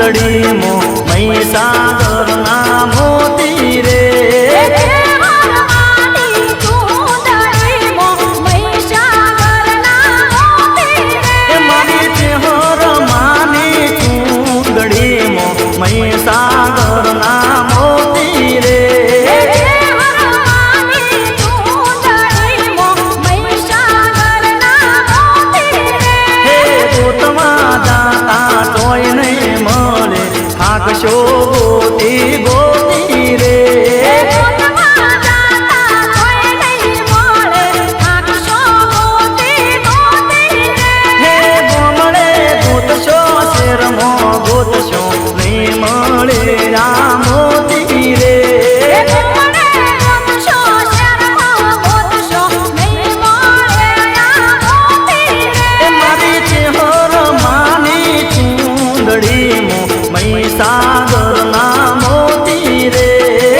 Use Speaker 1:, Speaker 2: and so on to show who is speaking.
Speaker 1: ચૂંદડી મો મહીસાગર ના મોતી રે મહીસાગર ના મોતી રે હે ગોતવા દાતા તોય નહીં મળે થાકશો ગોતી ગોતી રે હે ગોમડે ગોતશો શેરમો ગોતશો નહીં મળે આ મોતી રે મારી ચેહર માની ચૂંદડી મો મહીસાગર ના